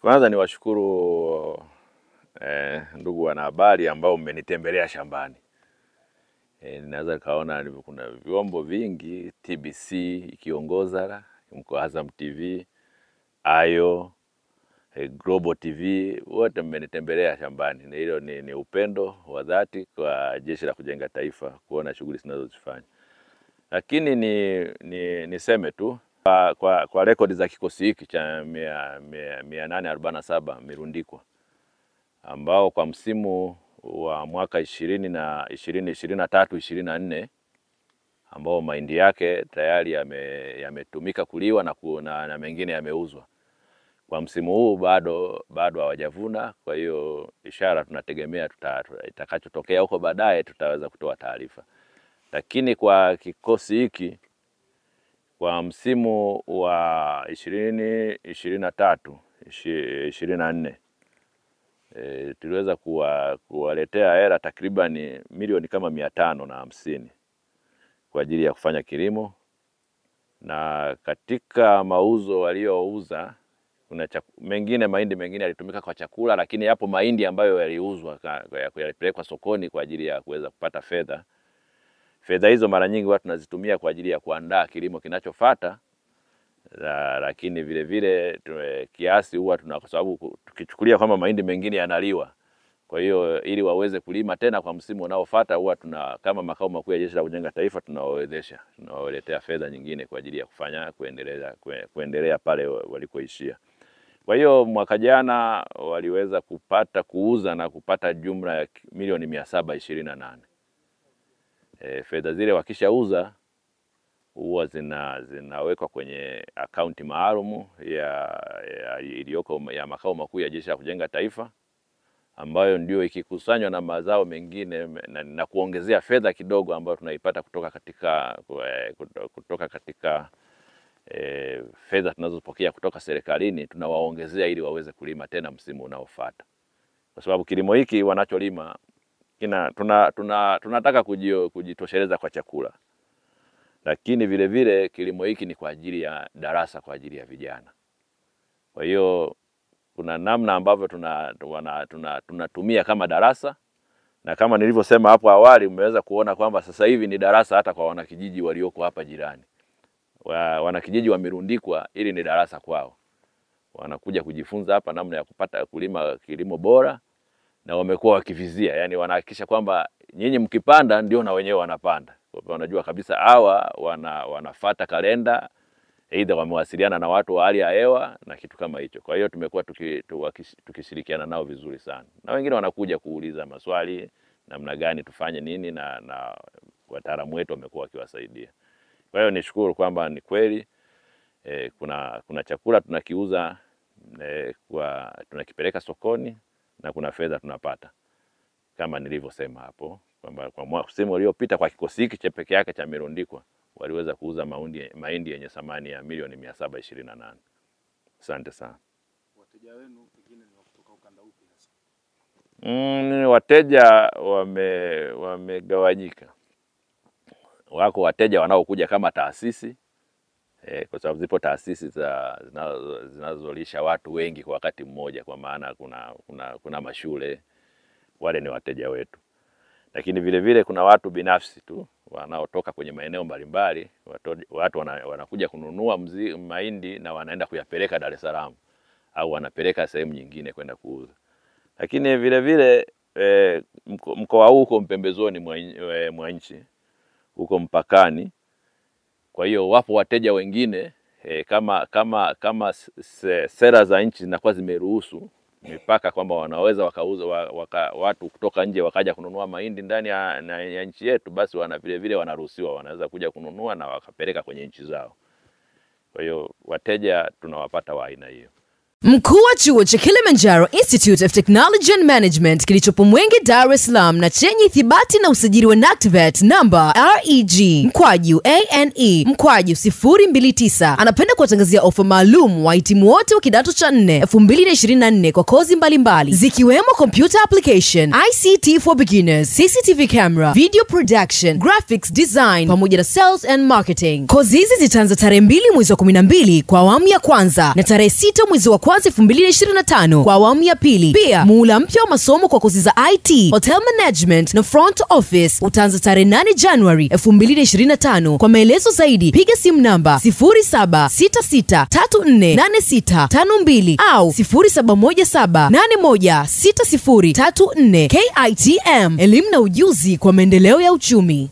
Kwanza niwashukuru ndugu wanahabari ambao mmenitembelea shambani. Ninaweza kaona kuna vyombo vingi, TBC ikiongoza, mko Azam TV, Ayo, Global TV, wote mmenitembelea shambani. Na hilo ni upendo wa dhati kwa Jeshi la Kujenga Taifa kuona shughuli tunazozifanya. Lakini niseme tu kwa rekodi za kikosi hiki cha 847 Mirundikwa, ambao kwa msimu wa mwaka 2023-24 ambao mahindi yake tayari yametumika kuliwa na mengine yameuzwa. Kwa msimu huu bado hawajavuna, kwa hiyo ishara tunategemea itakachotokea huko baadaye tutaweza kutoa taarifa. Lakini kwa kikosi hiki kwa msimu wa 2023-24 tuliweza kuwaletea hela takriban milioni kama 550 kwa ajili ya kufanya kilimo. Na katika mauzo waliouza kuna mahindi mengine yalitumika kwa chakula, lakini yapo mahindi ambayo yaliuzwa yalipelekwa sokoni kwa ajili ya kuweza kupata fedha. Fedha hizo mara nyingi watu tunazitumia kwa ajili ya kuandaa kilimo kinachofuata. Lakini vile vile kiasi huwa kwa sababu tukichukulia kama mahindi mengine yanaliwa, kwa hiyo ili waweze kulima tena kwa msimu unaofuata, huwa kama makao makuu ya Jeshi la Kujenga Taifa tunawawezesha, tunawaletea fedha nyingine kwa ajili ya kufanya kuendelea pale walikoishia. Kwa hiyo mwaka jana waliweza kuuza na kupata jumla ya milioni 728. Fedha zile wakishauza huwa zinawekwa kwenye akaunti maalum iliyoko ya makao makuu ya Jeshi la Kujenga Taifa, ambayo ndio ikikusanywa na mazao mengine na kuongezea fedha kidogo ambayo tunaipata kutoka katika fedha tunazopokea kutoka serikalini, tunawaongezea ili waweze kulima tena msimu unaofuata. Kwa sababu kilimo hiki wanacholima tunataka kujitosheleza kwa chakula. Lakini vile vile kilimo hiki ni kwa ajili ya darasa, kwa ajili ya vijana. Kwa hiyo kuna namna ambavyo tunatumia kama darasa, na kama nilivyosema hapo awali mmeweza kuona kwamba sasa hivi ni darasa hata kwa wanakijiji walioko hapa jirani. Wanakijiji wa Mirundikwa ili ni darasa kwao. Wanakuja kujifunza hapa namna ya kupata kulima kilimo bora, na wamekuwa wakivizia, yani wanahakikisha kwamba nyinyi mkipanda ndio na wenyewe wanapanda. Wanajua kabisa hawa wanafuata kalenda, aidha wamewasiliana na watu wa hali ya hewa na kitu kama hicho. Kwa hiyo tumekuwa tukishirikiana nao vizuri sana. Na wengine wanakuja kuuliza maswali namna gani tufanye nini, na wataalamu wetu wamekuwa wakiwasaidia. Kwa hiyo nishukuru kwamba ni kweli kuna chakula tunakiuza, tunakipeleka sokoni na kuna fedha tunapata. Kama nilivyosema hapo kwamba kwa msimu uliopita kwa kikosi hiki pekee yake cha Mirundikwa waliweza kuuza mahindi yenye thamani ya milioni 728. Asante sana. Wateja wenu pengine ni kutoka ukanda upi hasa? Wateja wamegawanyika. Wako wateja wanaokuja kama taasisi, kwa sababu zipo taasisi zinazolisha watu wengi kwa wakati mmoja, kwa maana kuna mashule, wale ni wateja wetu. Lakini vile vile kuna watu binafsi tu wanaotoka kwenye maeneo mbalimbali, watu wanakuja kununua mahindi na wanaenda kuyapeleka Dar es Salaam au wanapeleka sehemu nyingine kwenda kuuza. Lakini vile vile mkoa huu uko mpembezoni mwa nchi, uko mpakani. Kwa hiyo wapo wateja wengine kama sera za nchi zinakuwa zimeruhusu mipaka kwamba wanaweza wakauza watu kutoka nje wakaja kununua mahindi ndani ya nchi yetu, basi vile vile wanaruhusiwa, wanaweza kuja kununua na wakapeleka kwenye nchi zao. Kwa hiyo wateja tunawapata wa aina hiyo. Mkuu wa chuo cha Kilimanjaro Institute of Technology and Management kilichopo Mwenge, Dar es Salaam na chenye ithibati na usajili wa NACTVET namba REG/ANE/029 anapenda kuwatangazia ofa maalum wahitimu wote wa kidato cha 4 2024 kwa kozi mbalimbali zikiwemo computer application, ICT for beginners, CCTV camera, video production, graphics design pamoja na sales and marketing. Kozi hizi zitaanza tarehe 2 mwezi wa 12 kwa awamu ya kwanza na tarehe 6 mwezi wa kwanza 2025 kwa awamu ya pili. Pia muhula mpya wa masomo kwa kozi za IT, Hotel Management na Front Office utaanza tarehe 8 January 2025. Kwa maelezo zaidi piga simu namba 0766348652 au 0717816034. KITM, elimu na ujuzi kwa maendeleo ya uchumi.